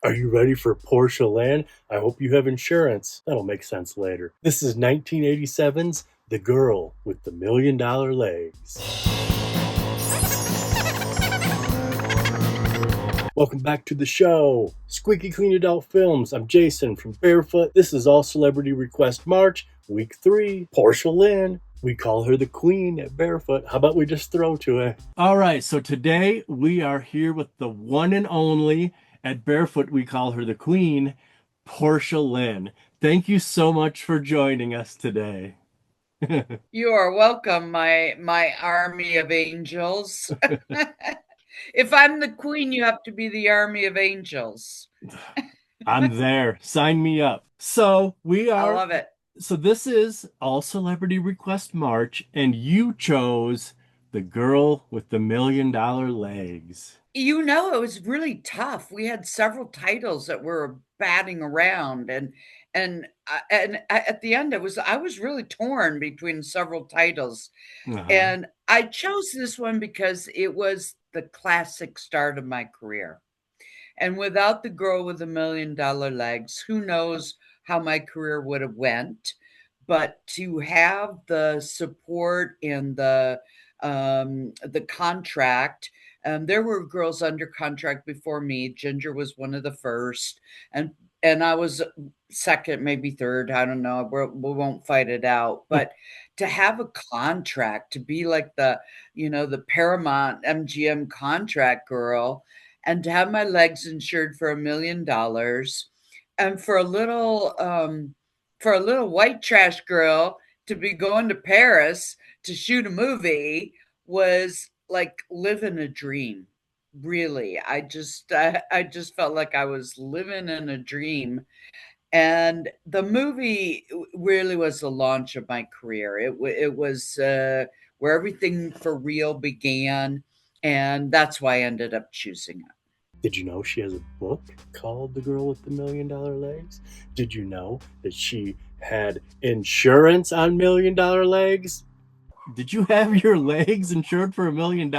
Are you ready for Porsche Lynn? I hope you have insurance. That'll make sense later. This is 1987's The Girl with the $1 Million Legs. Welcome back to the show. Squeaky Clean Adult Films. I'm Jason from Barefoot. This is All Celebrity Request March, Week 3. Porsche Lynn. We call her the queen at Barefoot. How about we just throw to it? All right, so today we are here with the one and only, at Barefoot we call her the queen, Porsche Lynn. Thank you so much for joining us today. You are welcome, my army of angels. If I'm the queen, you have to be the army of angels. I'm there. Sign me up. So I love it. So this is All Celebrity Request March, and you chose The Girl with the $1 Million Legs. You know, it was really tough. We had several titles that were batting around, and at the end, I was really torn between several titles, and I chose this one because it was the classic start of my career. And without The Girl with the $1 Million Legs, who knows how my career would have went. But to have the support and the contract, there were girls under contract before me. Ginger was one of the first, and I was second, maybe third. I don't know. We won't fight it out. But to have a contract, to be like the Paramount MGM contract girl, and to have my legs insured for $1 million, and for a little white trash girl to be going to Paris to shoot a movie was like living a dream. Really, I just felt like I was living in a dream. And the movie really was the launch of my career. It was where everything for real began, and that's why I ended up choosing it. Did you know she has a book called The Girl with the $1 Million Legs? Did you know that she had insurance on $1 Million Legs? Did you have your legs insured for $1 million?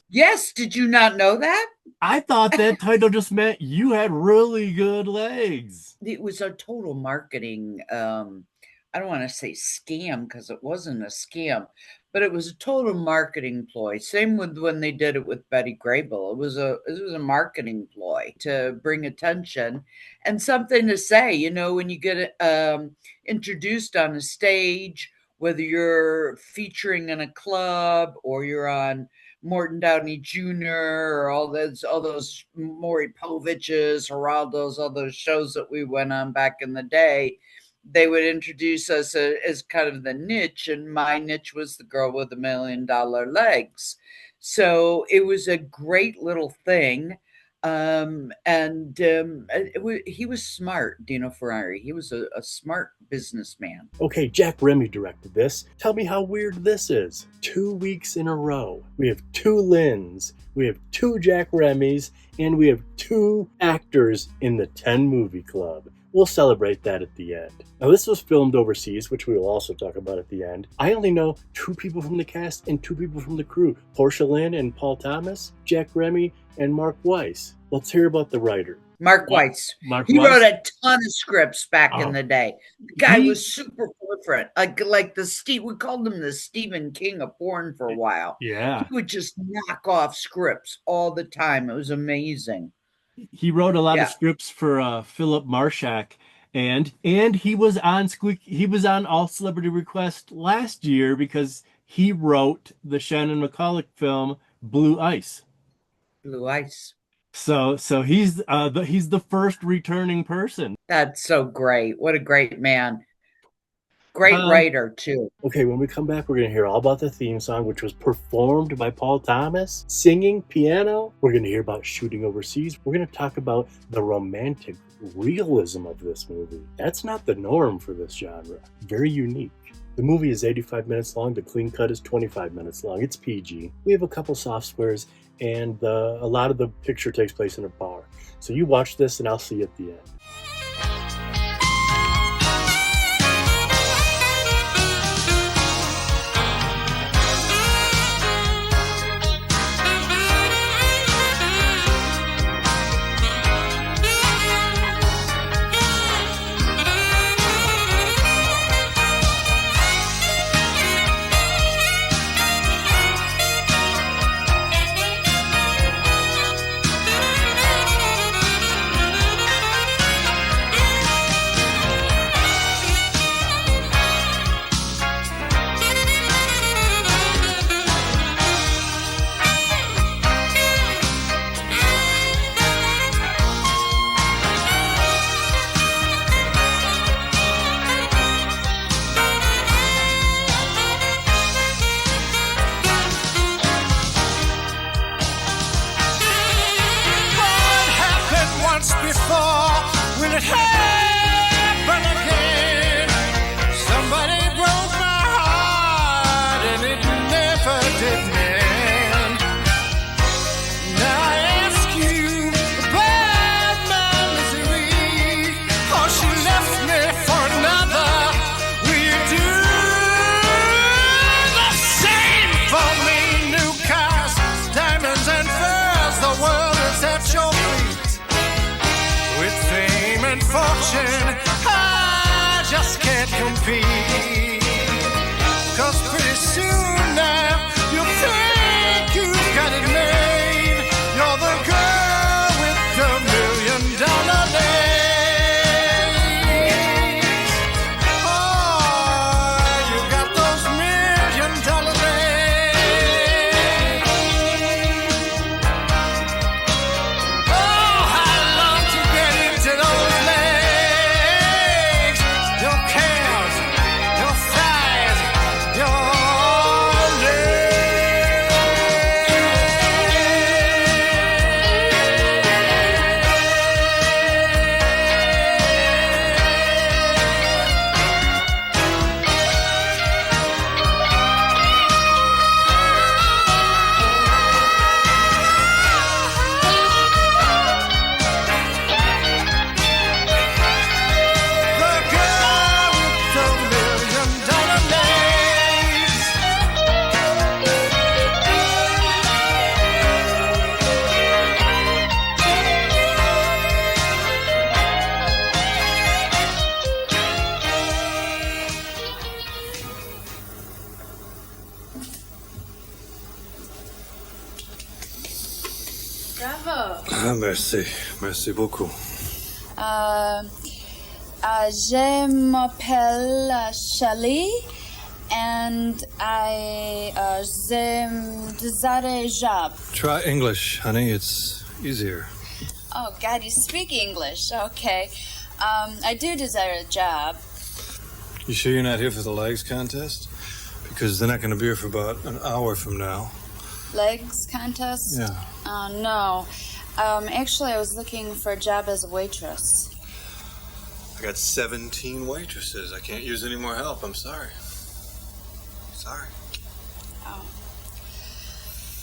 Yes. Did you not know that? I thought that title just meant you had really good legs. It was a total marketing, I don't want to say scam, because it wasn't a scam, but it was a total marketing ploy. Same with when they did it with Betty Grable. It was a marketing ploy to bring attention and something to say. When you get introduced on a stage, whether you're featuring in a club or you're on Morton Downey Jr. or all those Maury Poviches, Geraldo's, all those shows that we went on back in the day, they would introduce us as kind of the niche, and my niche was the girl with $1 million legs. So it was a great little thing. He was smart, Dino Ferrari. He was a smart businessman. Okay, Jack Remy directed this. Tell me how weird this is. 2 weeks in a row, we have 2 Lynns, we have 2 Jack Remys, and we have 2 actors in the 10 movie club. We'll celebrate that at the end. Now, this was filmed overseas, which we will also talk about at the end. I only know 2 people from the cast and 2 people from the crew, Porsche Lynn and Paul Thomas, Jack Remy, and Mark Weiss. Let's hear about the writer. Mark Weiss. He wrote a ton of scripts back in the day. The guy was super prolific. Like we called him the Stephen King of porn for a while. Yeah. He would just knock off scripts all the time. It was amazing. He wrote a lot of scripts for Philip Marshak, and he was on All Celebrity Request last year because he wrote the Shannon McCulloch film Blue Ice. Blue Ice. So he's the first returning person. That's so great. What a great man. Great writer, too. Okay, when we come back, we're going to hear all about the theme song, which was performed by Paul Thomas, singing, piano. We're going to hear about shooting overseas. We're going to talk about the romantic realism of this movie. That's not the norm for this genre. Very unique. The movie is 85 minutes long. The clean cut is 25 minutes long. It's PG. We have a couple soft swears, and a lot of the picture takes place in a bar. So you watch this, and I'll see you at the end. before. Will it happen again? Somebody broke my heart and it never did mend. Now I ask you about my misery. Oh, she left me for another. Will you do the same for me? New cars, diamonds and pearls, the world is at your feet. With fame and fortune, I just can't compete. 'Cause pretty soon now, you'll think you've got it made. You're the girl with the $1,000,000 legs. Oh, you got those $1,000,000 legs. Oh, I long to get into those legs. Your calves, your thighs, your the girl with the $1,000,000 legs. Bravo. Ah, merci. Merci beaucoup. Je m'appelle Shelly, and I desire a job. Try English, honey. It's easier. Oh, God, you speak English. Okay. I do desire a job. You sure you're not here for the legs contest? Because they're not going to be here for about an hour from now. Legs contest? Yeah. No. Actually, I was looking for a job as a waitress. I got 17 waitresses. I can't use any more help. I'm sorry. Sorry. Oh.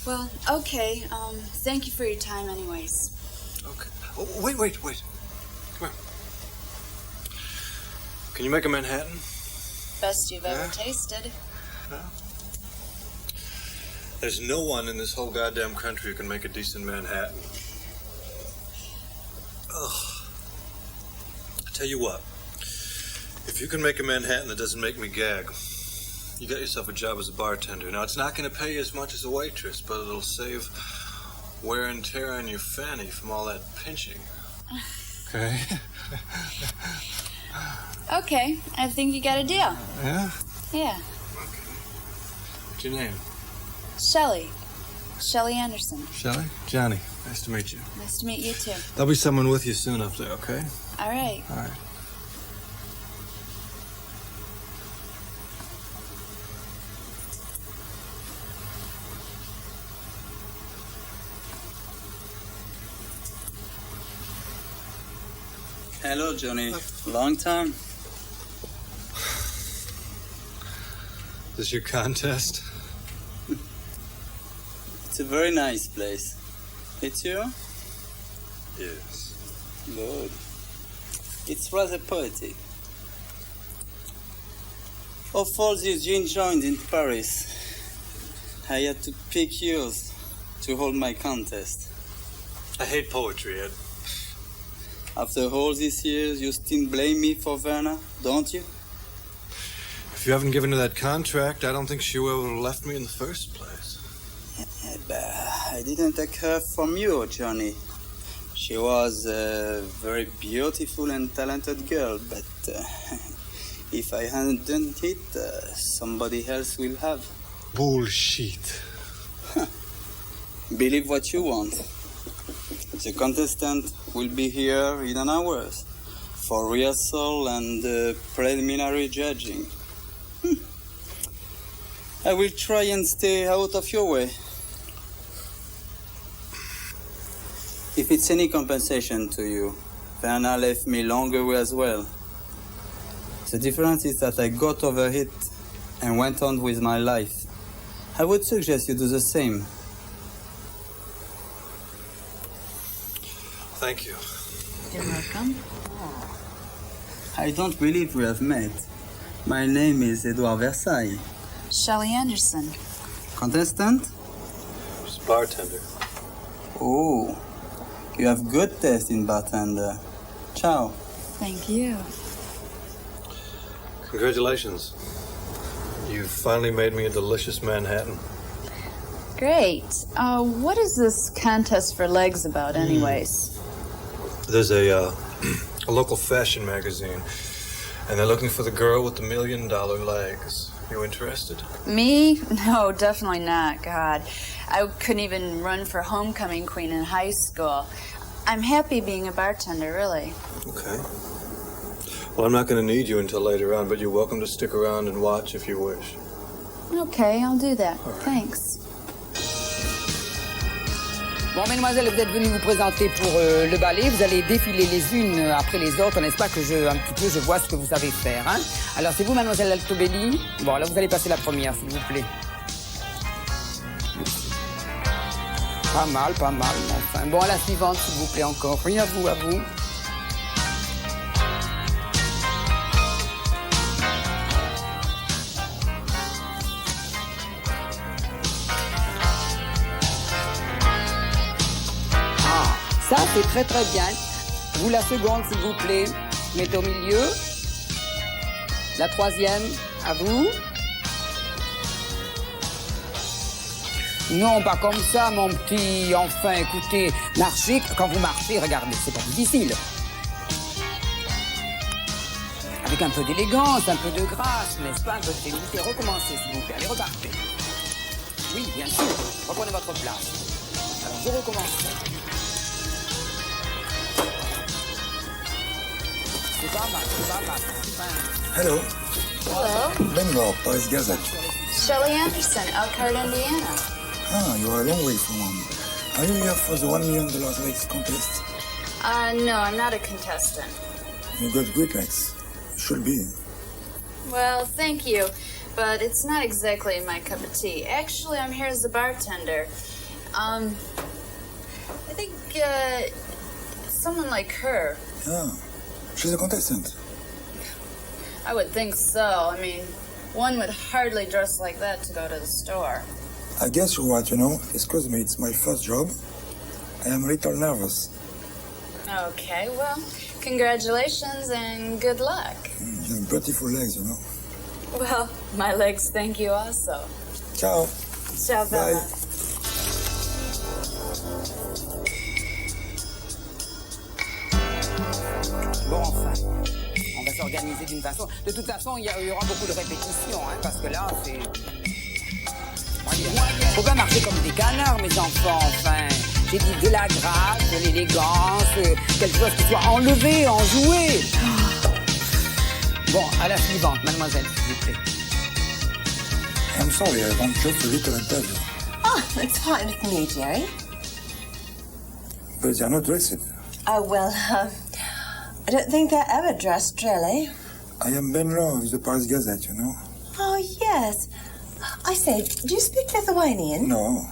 Well, okay. Thank you for your time anyways. Okay. Oh, wait. Come here. Can you make a Manhattan? Best you've ever Yeah. tasted. There's no one in this whole goddamn country who can make a decent Manhattan. Ugh. I tell you what. If you can make a Manhattan that doesn't make me gag, you got yourself a job as a bartender. Now, it's not going to pay you as much as a waitress, but it'll save wear and tear on your fanny from all that pinching. Okay? Okay, I think you got a deal. Yeah? Yeah. What's your name? Shelly. Shelly Anderson. Shelly? Johnny. Nice to meet you. Nice to meet you too. There'll be someone with you soon up there, okay? All right. All right. Hello, Johnny. Long time. This your contest? It's a very nice place. It's you? Yes. Good. It's rather poetic. Of all these gin joints in Paris, I had to pick yours to hold my contest. I hate poetry, Ed. After all these years, you still blame me for Verna, don't you? If you haven't given her that contract, I don't think she would have left me in the first place. But I didn't take her from you, Johnny. She was a very beautiful and talented girl, but if I hadn't done it, somebody else will have. Bullshit. Believe what you want. The contestant will be here in an hour for rehearsal and preliminary judging. I will try and stay out of your way. If it's any compensation to you Verna left me long ago as well. The difference is that I got over it and went on with my life. I would suggest you do the same. Thank you. You're welcome. I don't believe we have met. My name is Edouard Versailles. Shelly Anderson. Contestant? Just bartender. Oh, you have good taste in bartender. Ciao. Thank you. Congratulations. You finally made me a delicious Manhattan. Great. What is this contest for legs about, anyways? There's a local fashion magazine, and they're looking for the girl with the $1 million legs. You interested? Me? No, definitely not. God, I couldn't even run for homecoming queen in high school. I'm happy being a bartender, really. Okay. Well, I'm not going to need you until later on, but you're welcome to stick around and watch if you wish. Okay, I'll do that. All right. Thanks. Bon, mesdemoiselles, vous êtes venues vous présenter pour le ballet. Vous allez défiler les unes après les autres, n'est-ce pas, que je vois ce que vous savez faire, hein? Alors, c'est vous, mademoiselle Altobelli? Bon, alors vous allez passer la première, s'il vous plaît. Pas mal, mais enfin. Bon, à la suivante, s'il vous plaît, encore. Oui, à vous, à vous. Ça, c'est très très bien. Vous, la seconde, s'il vous plaît. Mettez au milieu. La troisième, à vous. Non, pas comme ça, mon petit. Enfin, écoutez, marchez. Quand vous marchez, regardez, c'est pas difficile. Avec un peu d'élégance, un peu de grâce, n'est-ce pas? Un peu de féminité. Recommencez, s'il vous plaît. Allez, repartez. Oui, bien sûr. Reprenez votre place. Alors, je recommence. Hello. Hello. Benno, Paris Gazette. Shelly Anderson, Elkhart, Indiana. Ah, you are a long way from home. Are you here for the $1 million legs contest? No, I'm not a contestant. You got great legs. You should be. Well, thank you, but it's not exactly my cup of tea. Actually, I'm here as a bartender. I think, someone like her. Ah, she's a contestant. I would think so. I mean, one would hardly dress like that to go to the store. I guess you're right, you know. Excuse me, it's my first job. I am a little nervous. Okay, well, congratulations and good luck. You have beautiful legs, you know. Well, my legs thank you also. Ciao. Ciao, Bella. Bye. Bon, enfin, on va s'organiser d'une façon. De toute façon, il y aura beaucoup de répétitions, hein, parce que là, c'est... Faut pas marcher comme des canards, mes enfants, enfin. J'ai dit de la grâce, de l'élégance, quelque chose qui soit enlevé, enjoué. Bon, à la suivante, mademoiselle, s'il vous plaît. I'm sorry, I want just a little interview. Oh, it's fine with me, Jerry. But they are not dressed. Oh, well, I don't think they're ever dressed, really. I am Ben Law of the Paris Gazette, you know. Oh, yes. I say, do you speak Lithuanian? No.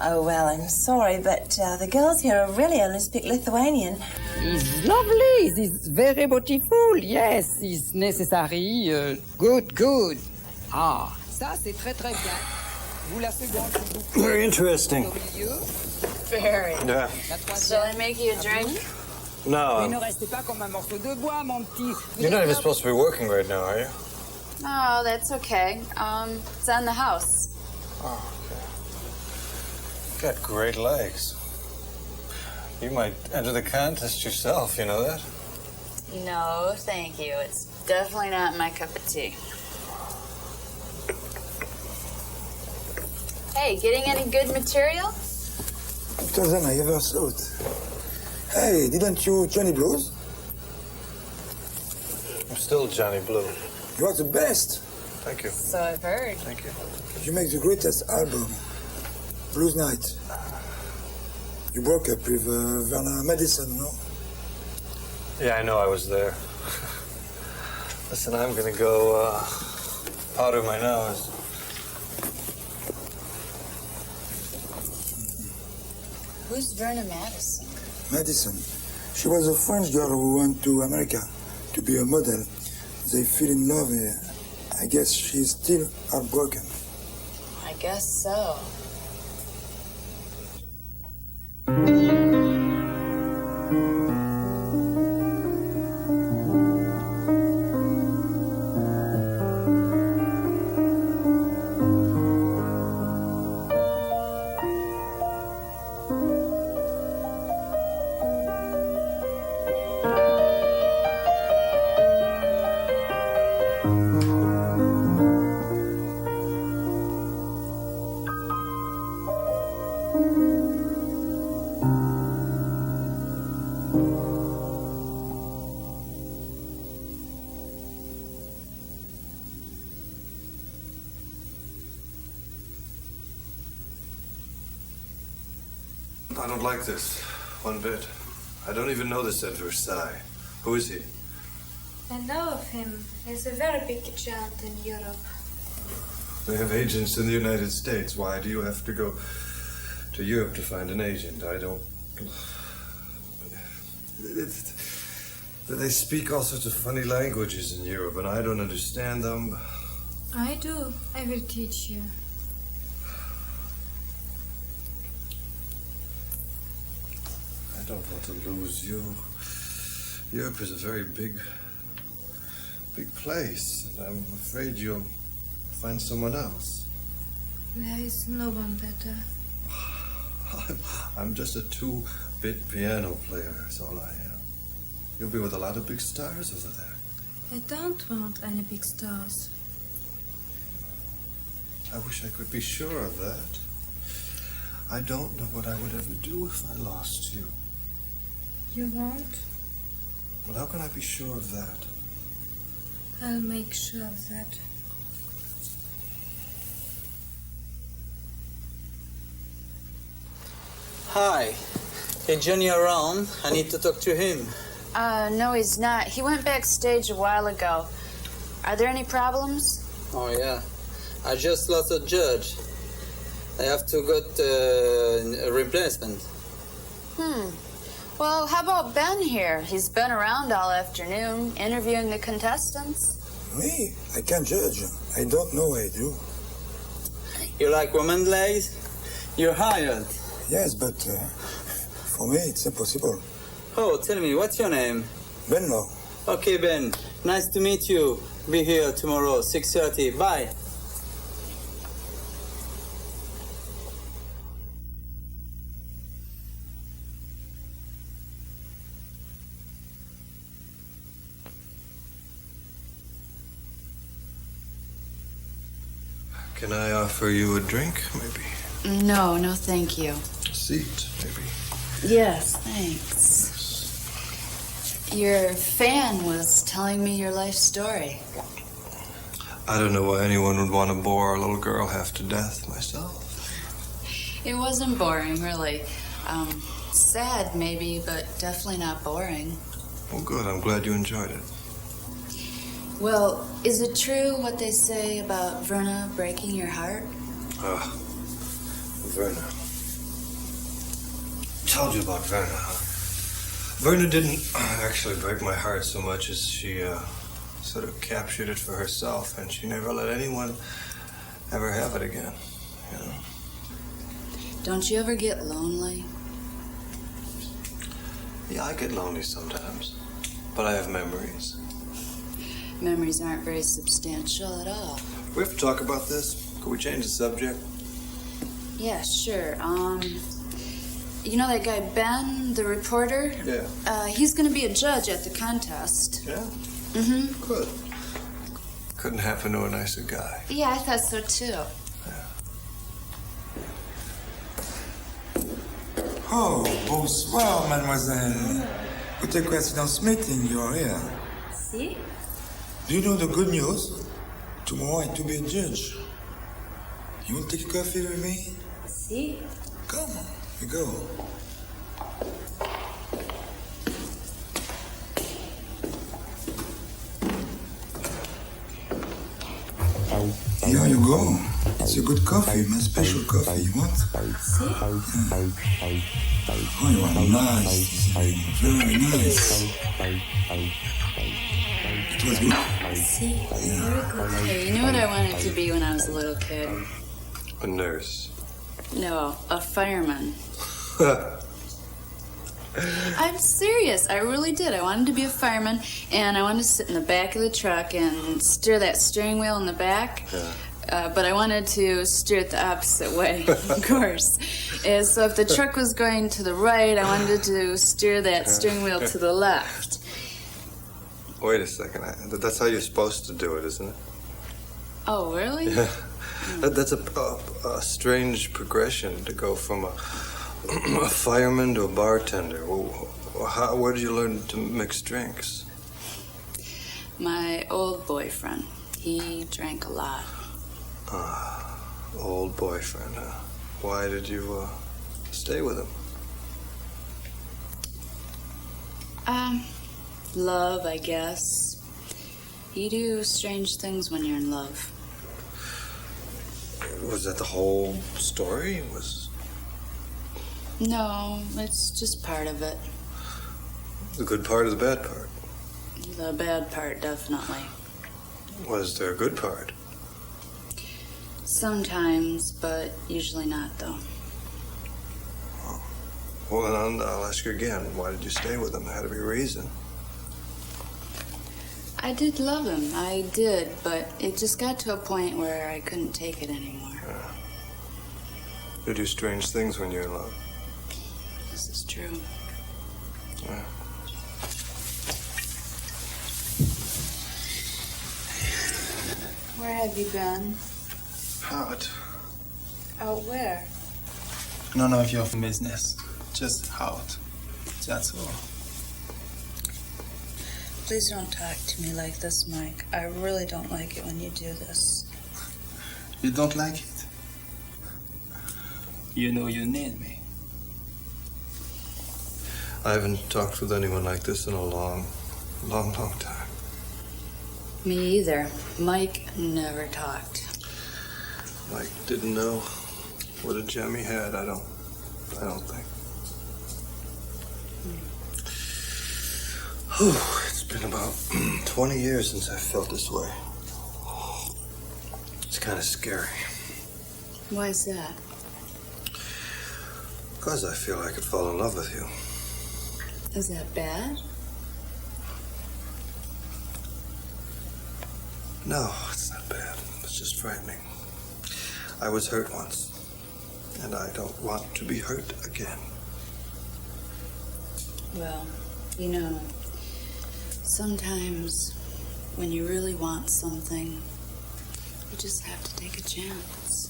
Oh, well, I'm sorry, but the girls here really only speak Lithuanian. It's lovely, it's very beautiful, yes, it's necessary, good, good. Ah, ça c'est très très bien. Vous la seconde, s'il vous plaît. Very interesting. Au milieu. Very. Yeah. La Shall troisième. I make you a drink? Mais ne No, restez pas comme un morceau de bois, mon petit. you're not even supposed to be working right now, are you? Oh, that's okay. It's on the house. Oh, okay. You've got great legs. You might enter the contest yourself, you know that? No, thank you. It's definitely not my cup of tea. Hey, getting any good material? Better than I ever thought. Hey, didn't you Johnny Blues? I'm still Johnny Blue. You are the best. Thank you. So I've heard. Thank you. You make the greatest album, Blues Night. You broke up with Werner Madison, no? Yeah, I know I was there. Listen, I'm gonna go powder my nose. Who's Verna Madison? Madison. She was a French girl who went to America to be a model. They fell in love. I guess she's still heartbroken. I guess so. I don't like this one bit. I don't even know this at Versailles. Who is he? I know of him. He's a very big agent in Europe. They have agents in the United States. Why do you have to go to Europe to find an agent? I don't... They speak all sorts of funny languages in Europe, and I don't understand them. I do. I will teach you. I don't want to lose you. Europe is a very big place, and I'm afraid you'll find someone else. There is no one better. I'm just a 2-bit piano player, that's all I am. You'll be with a lot of big stars over there. I don't want any big stars. I wish I could be sure of that. I don't know what I would ever do if I lost you. You won't? Well, how can I be sure of that? I'll make sure of that. Hi. Is Johnny around? I need to talk to him. No, he's not. He went backstage a while ago. Are there any problems? Oh, yeah. I just lost a judge. I have to get a replacement. Well, how about Ben here? He's been around all afternoon, interviewing the contestants. Me? I can't judge. I don't know what I do. You like woman legs? You're hired. Yes, but for me, it's impossible. Oh, tell me, what's your name? Ben Law. Okay, Ben. Nice to meet you. Be here tomorrow, 6:30. Bye. Can I offer you a drink, maybe? No, thank you. A seat, maybe? Yes, thanks. Your fan was telling me your life story. I don't know why anyone would want to bore a little girl half to death myself. It wasn't boring, really. Sad, maybe, but definitely not boring. Well, good. I'm glad you enjoyed it. Well, is it true what they say about Verna breaking your heart? Verna. Told you about Verna, huh? Verna didn't actually break my heart so much as she sort of captured it for herself, and she never let anyone ever have it again, you know? Don't you ever get lonely? Yeah, I get lonely sometimes, but I have memories. Memories aren't very substantial at all. We have to talk about this. Could we change the subject? Yeah, sure. You know that guy Ben, the reporter? Yeah. He's gonna be a judge at the contest. Yeah? Mm-hmm. Good. Couldn't happen to a nicer guy. Yeah, I thought so too. Oh, bonsoir, mademoiselle. What a coincidence meeting you are here. See? Do you know the good news? Tomorrow I to be a judge. You want to take a coffee with me? See? Come, we go. Here you go. It's a good coffee, my special coffee. You want? See? Oh, you are nice. Very nice. It was good. See? Very good. Hey, you know what I wanted to be when I was a little kid? A nurse. No, a fireman. I'm serious. I really did. I wanted to be a fireman, and I wanted to sit in the back of the truck and steer that steering wheel in the back. But I wanted to steer it the opposite way, of course. So if the truck was going to the right, I wanted to steer that steering wheel to the left. Wait a second. That's how you're supposed to do it, isn't it? Oh, really? Yeah. That's a strange progression to go from a fireman to a bartender. Where did you learn to mix drinks? My old boyfriend. He drank a lot. Old boyfriend, huh? Why did you stay with him? Love, I guess. You do strange things when you're in love. Was that the whole story? No, it's just part of it. The good part or the bad part? The bad part, definitely. Was there a good part? Sometimes, but usually not, though. Well, then I'll ask you again. Why did you stay with him? There had to be a reason. I did love him, I did, but it just got to a point where I couldn't take it anymore. You do strange things when you're in love. This is true. Yeah. Where have you been? Out. Out where? None of your business. Just out. That's all. Please don't talk to me like this, Mike. I really don't like it when you do this. You don't like it? You know you need me. I haven't talked with anyone like this in a long time. Me either. Mike never talked. Mike didn't know what a gem he had. I don't think. It's been about 20 years since I felt this way. It's kind of scary. Why is that? Because I feel I could fall in love with you. Is that bad? No, it's not bad. It's just frightening. I was hurt once, and I don't want to be hurt again. Well, you know, sometimes when you really want something, you just have to take a chance.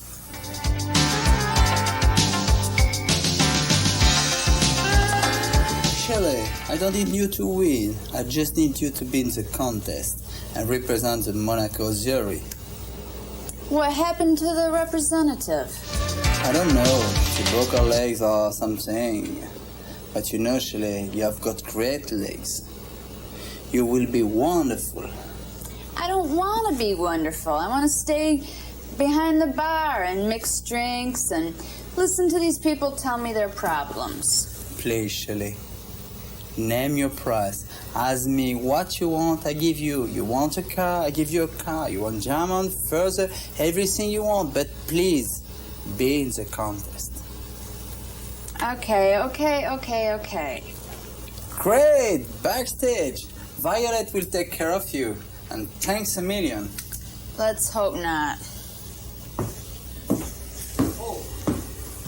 Shelly, I don't need you to win. I just need you to be in the contest and represent the Monaco jury. What happened to the representative? I don't know. She broke her legs or something. But you know, Shelly, you have got great legs. You will be wonderful. I don't want to be wonderful. I want to stay behind the bar and mix drinks and listen to these people tell me their problems. Please, Shelly. Name your price. Ask me what you want, I give you. You want a car, I give you a car. You want diamond, further, everything you want. But please, be in the contest. Okay. Great! Backstage. Violet will take care of you. And thanks a million. Let's hope not.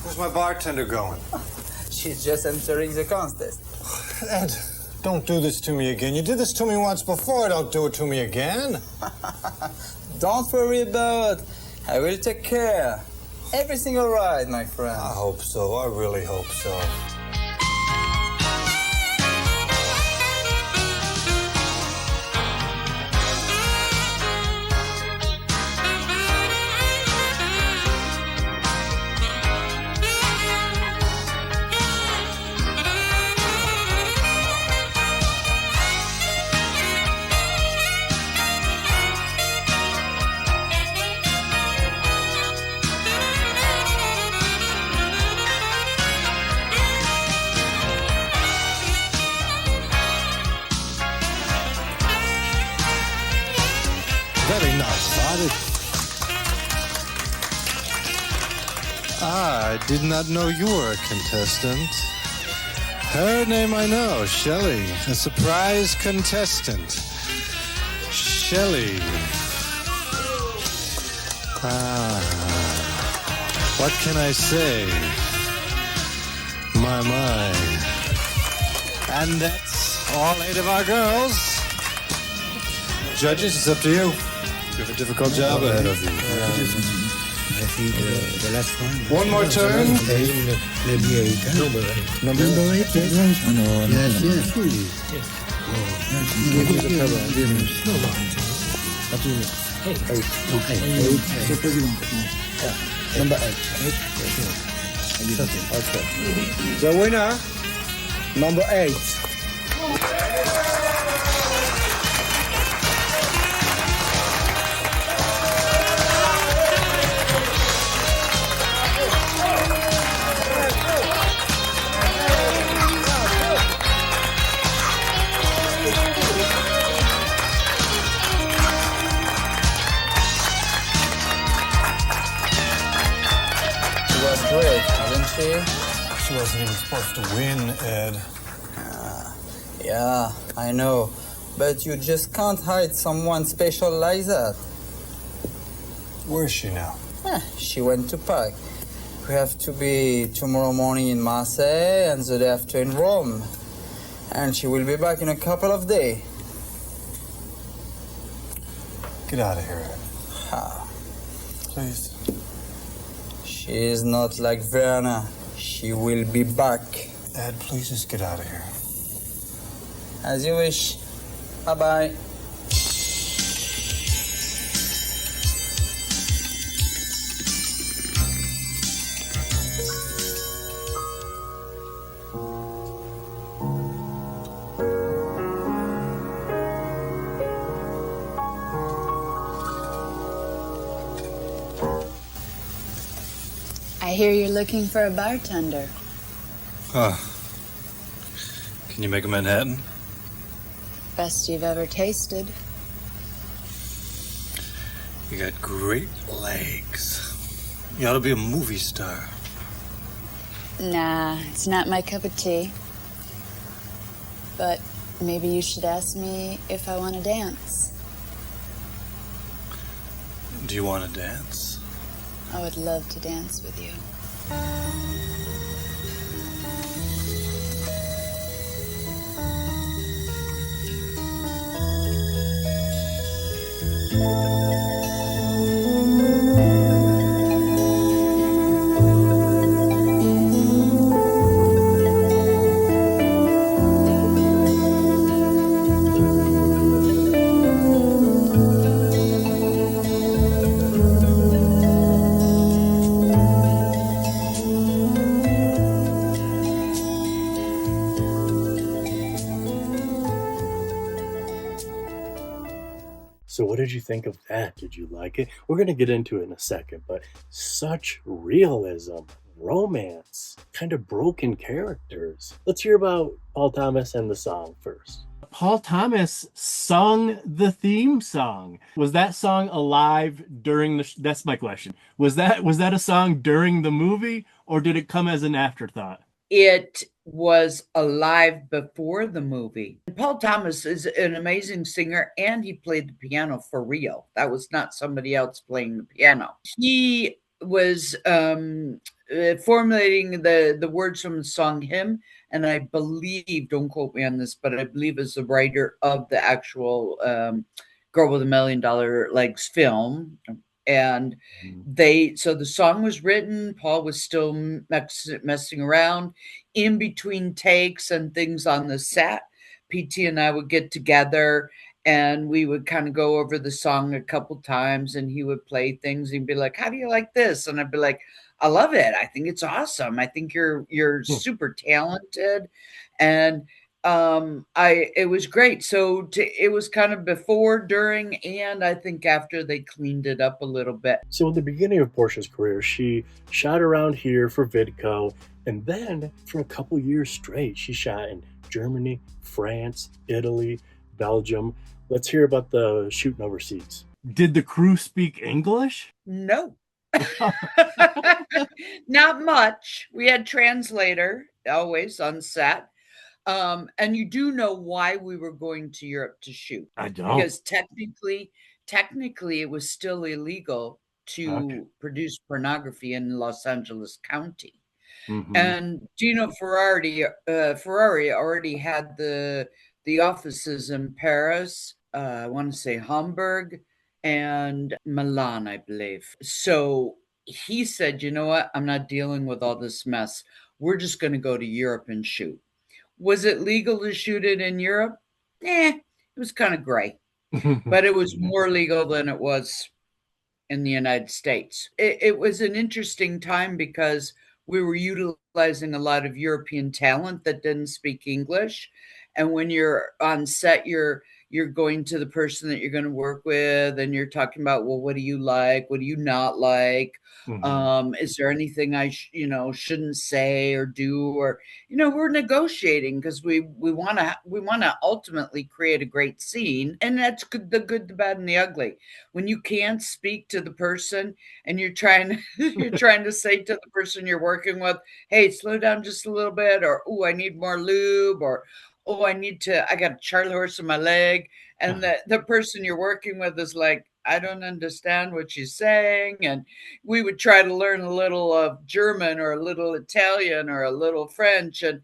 Where's my bartender going? She's just entering the contest. Ed, don't do this to me again. You did this to me once before. Don't do it to me again. Don't worry about it. I will take care. Everything all right, my friend. I hope so. I really hope so. Very nice. I did not know you were a contestant. Her name I know, Shelly. A surprise contestant. Shelly. What can I say? My. And that's all 8 of our girls. Judges, it's up to you. You have a difficult job ahead of you. I think the last one. One more turn. Maybe 8. Number 8, yes. No. Yes. Give me the cover. Give me. What do you mean? 8. Number 8. Okay. The winner, number 8. Great, wasn't she? She wasn't even supposed to win, Ed. Yeah, I know. But you just can't hide someone special like that. Where's she now? She went to Pâques. We have to be tomorrow morning in Marseille and the day after in Rome. And she will be back in a couple of days. Get out of here, Ed. Please. She is not like Verna. She will be back. Ed, please just get out of here. As you wish. Bye-bye. I hear you're looking for a bartender. Huh. Can you make a Manhattan? Best you've ever tasted. You got great legs. You ought to be a movie star. Nah, it's not my cup of tea. But maybe you should ask me if I want to dance. Do you want to dance? I would love to dance with you. So what did you think of that? Did you like it? We're going to get into it in a second, but such realism, romance, kind of broken characters. Let's hear about Paul Thomas and the song first. Paul Thomas sung the theme song. Was that song alive during the that's my question. Was that a song during the movie, or did it come as an afterthought? It was alive before the movie. Paul Thomas is an amazing singer, and he played the piano for real. That was not somebody else playing the piano. He was formulating the words from the song him, and I believe, don't quote me on this, but I believe is the writer of the actual Girl with $1 Million Legs film. And so the song was written, Paul was still messing around in between takes and things on the set. PT and I would get together and we would kind of go over the song a couple times, and he would play things and he'd be like, how do you like this? And I'd be like, I love it. I think it's awesome. I think you're super talented. And it was great. So it was kind of before, during, and I think after they cleaned it up a little bit. So in the beginning of Portia's career, she shot around here for Vidco, and then for a couple years straight, she shot in Germany, France, Italy, Belgium. Let's hear about the shooting overseas. Did the crew speak English? No. Not much. We had translator always on set. And you do know why we were going to Europe to shoot. I don't. Because technically it was still illegal to produce pornography in Los Angeles County. Mhm. And Dino Ferrari already had the offices in Paris, I want to say Hamburg and Milan, I believe. So he said, you know what? I'm not dealing with all this mess. We're just going to go to Europe and shoot. Was it legal to shoot it in Europe? It was kind of gray, but it was more legal than it was in the United States. It was an interesting time because we were utilizing a lot of European talent that didn't speak English. And when you're on set, you're going to the person that you're going to work with, and you're talking about, well, what do you like? What do you not like? Is there anything I shouldn't say or do? Or we're negotiating because we want to ultimately create a great scene, and that's good, the bad, and the ugly. When you can't speak to the person and you're trying to say to the person you're working with, hey, slow down just a little bit, or oh, I need more lube, or oh, I got a Charlie horse in my leg. And the person you're working with is like, I don't understand what she's saying. And we would try to learn a little of German or a little Italian or a little French. And,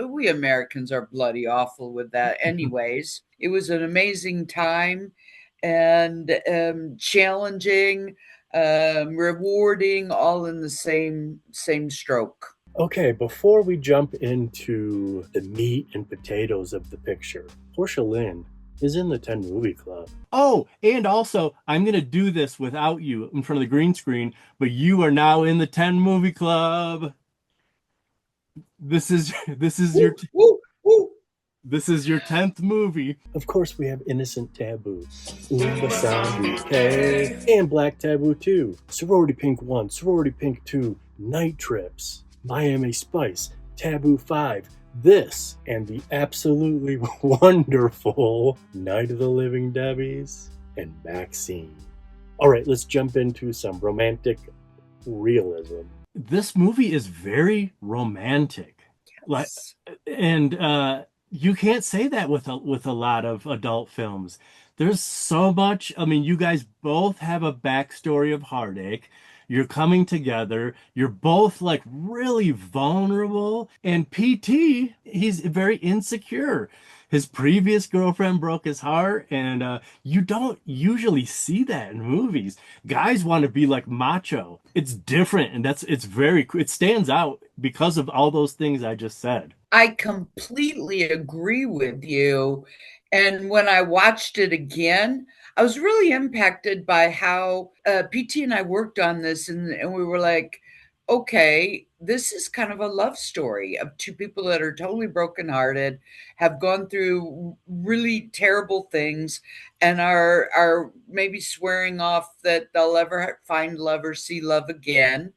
we Americans are bloody awful with that. Anyways, it was an amazing time and challenging, rewarding, all in the same stroke. Okay, before we jump into the meat and potatoes of the picture, Porsche Lynn is in the 10 movie club. Oh, and also, I'm going to do this without you in front of the green screen, but you are now in the 10 movie club. This is your this is your 10th movie. Of course, we have Innocent Taboo, Umba Sound UK, and Black Taboo 2, Sorority Pink 1, Sorority Pink 2, Night Trips, Miami Spice, Taboo 5, this, and the absolutely wonderful Night of the Living Debbies and Maxine. All right, let's jump into some romantic realism. This movie is very romantic. Yes. You can't say that with a lot of adult films. There's so much. I mean, you guys both have a backstory of heartache. You're coming together. You're both like really vulnerable. And PT, he's very insecure. His previous girlfriend broke his heart, and you don't usually see that in movies. Guys want to be like macho. It's different, and it stands out because of all those things I just said. I completely agree with you. And when I watched it again, I was really impacted by how PT and I worked on this, and we were like, okay, this is kind of a love story of two people that are totally brokenhearted, have gone through really terrible things, and are maybe swearing off that they'll ever find love or see love again.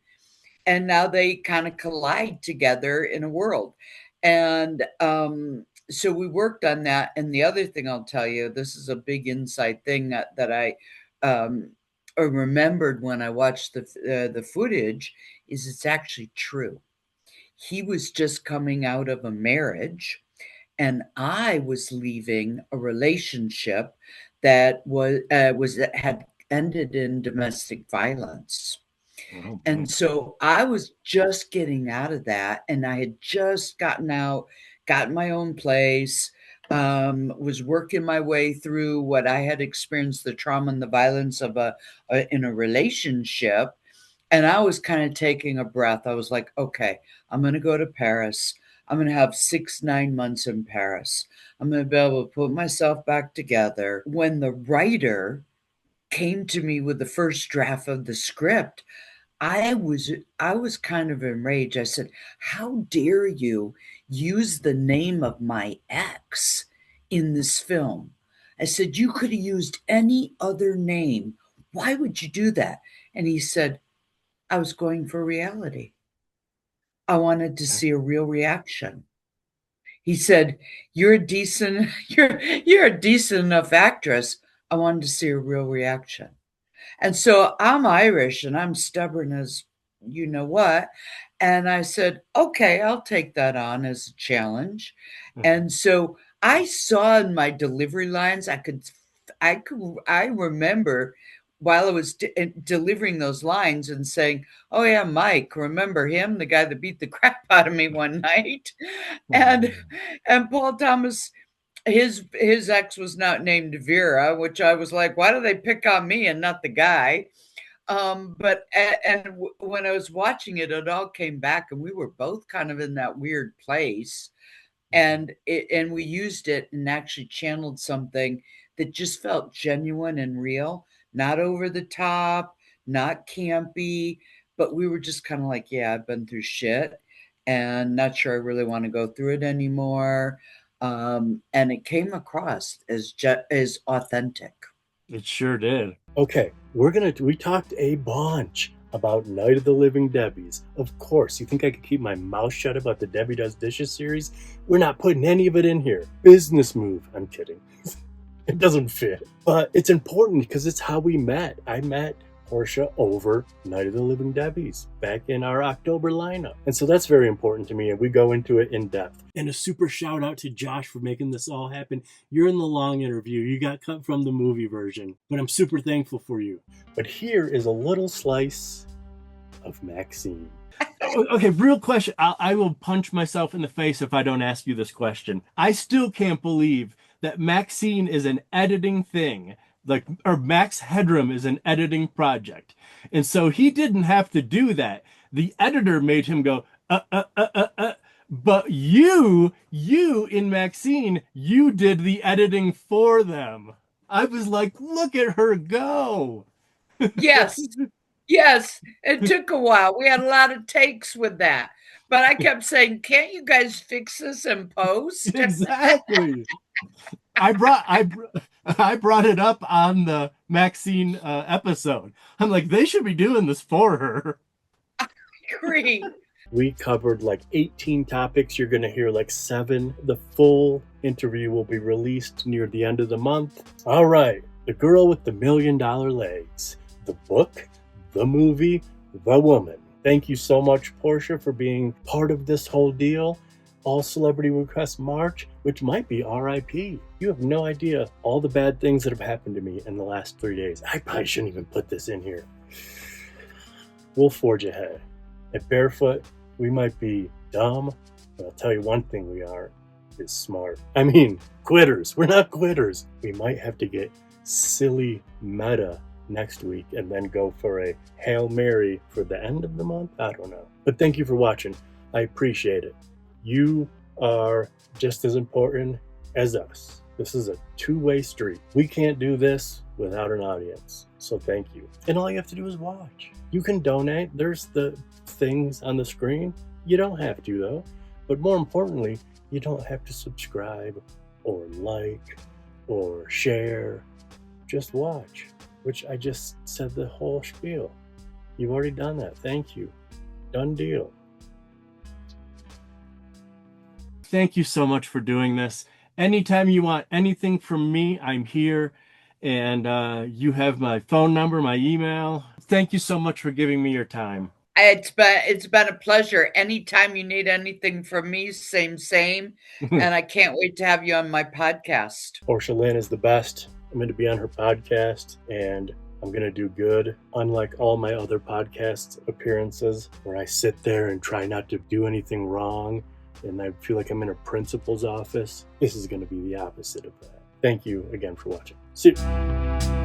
And now they kind of collide together in a world. And so we worked on that. And the other thing I'll tell you, this is a big inside thing that I remembered when I watched the footage, is it's actually true. He was just coming out of a marriage, and I was leaving a relationship that had ended in domestic violence. Oh, And so I was just getting out of that, and I had just gotten out, got my own place, was working my way through what I had experienced, the trauma and the violence of in a relationship. And I was kind of taking a breath. I was like, okay, I'm going to go to Paris. I'm going to have 6-9 months in Paris. I'm going to be able to put myself back together. When the writer came to me with the first draft of the script, I was kind of enraged. I said, how dare you use the name of my ex in this film? I said, you could have used any other name. Why would you do that? And he said, I was going for reality. I wanted to see a real reaction. He said, you're a decent enough actress. I wanted to see a real reaction. And so I'm Irish and I'm stubborn as you know what. And I said, okay, I'll take that on as a challenge. And so I saw in my delivery lines, I remember while I was delivering those lines and saying, oh yeah, Mike, remember him, the guy that beat the crap out of me one night? And Paul Thomas, his ex was not named Vera, which I was like, why do they pick on me and not the guy? But when I was watching it, it all came back, and we were both kind of in that weird place, and we used it and actually channeled something that just felt genuine and real, not over the top, not campy, but we were just kind of like, yeah, I've been through shit, and not sure I really want to go through it anymore. And it came across as authentic. It sure did. Okay, we talked a bunch about Night of the Living Debbies. Of course, you think I could keep my mouth shut about the Debbie Does Dishes series? We're not putting any of it in here. Business move. I'm kidding. It doesn't fit. But it's important because it's how we met. I met Porsche over Night of the Living Debbies back in our October lineup. And so that's very important to me, and we go into it in depth. And a super shout out to Josh for making this all happen. You're in the long interview. You got cut from the movie version, but I'm super thankful for you. But here is a little slice of Maxine. Okay, real question. I will punch myself in the face if I don't ask you this question. I still can't believe that Maxine is an editing thing. Or Max Headroom is an editing project. And so he didn't have to do that. The editor made him go, But you in Maxine, you did the editing for them. I was like, look at her go. Yes. Yes. It took a while. We had a lot of takes with that. But I kept saying, can't you guys fix this in post? Exactly. I brought it up on the Maxine episode. I'm like, they should be doing this for her. I agree. We covered like 18 topics. You're going to hear like 7. The full interview will be released near the end of the month. All right. The Girl with the $1 Million Legs. The book, the movie, the woman. Thank you so much, Porsche, for being part of this whole deal. All celebrity request March, which might be RIP. You have no idea all the bad things that have happened to me in the last 3 days. I probably shouldn't even put this in here. We'll forge ahead. At Barefoot, we might be dumb, but I'll tell you one thing we are, is smart. I mean, quitters. We're not quitters. We might have to get silly meta next week and then go for a Hail Mary for the end of the month. I don't know. But thank you for watching. I appreciate it. You are just as important as us. This is a two-way street. We can't do this without an audience. So thank you. And all you have to do is watch. You can donate. There's the things on the screen. You don't have to, though. But more importantly, you don't have to subscribe or like or share. Just watch, which I just said the whole spiel. You've already done that. Thank you. Done deal. Thank you so much for doing this. Anytime you want anything from me, I'm here. And you have my phone number, my email. Thank you so much for giving me your time. It's been a pleasure. Anytime you need anything from me, same. And I can't wait to have you on my podcast. Porsche Lynn is the best. I'm going to be on her podcast, and I'm going to do good. Unlike all my other podcast appearances, where I sit there and try not to do anything wrong, and I feel like I'm in a principal's office, this is going to be the opposite of that. Thank you again for watching. See you.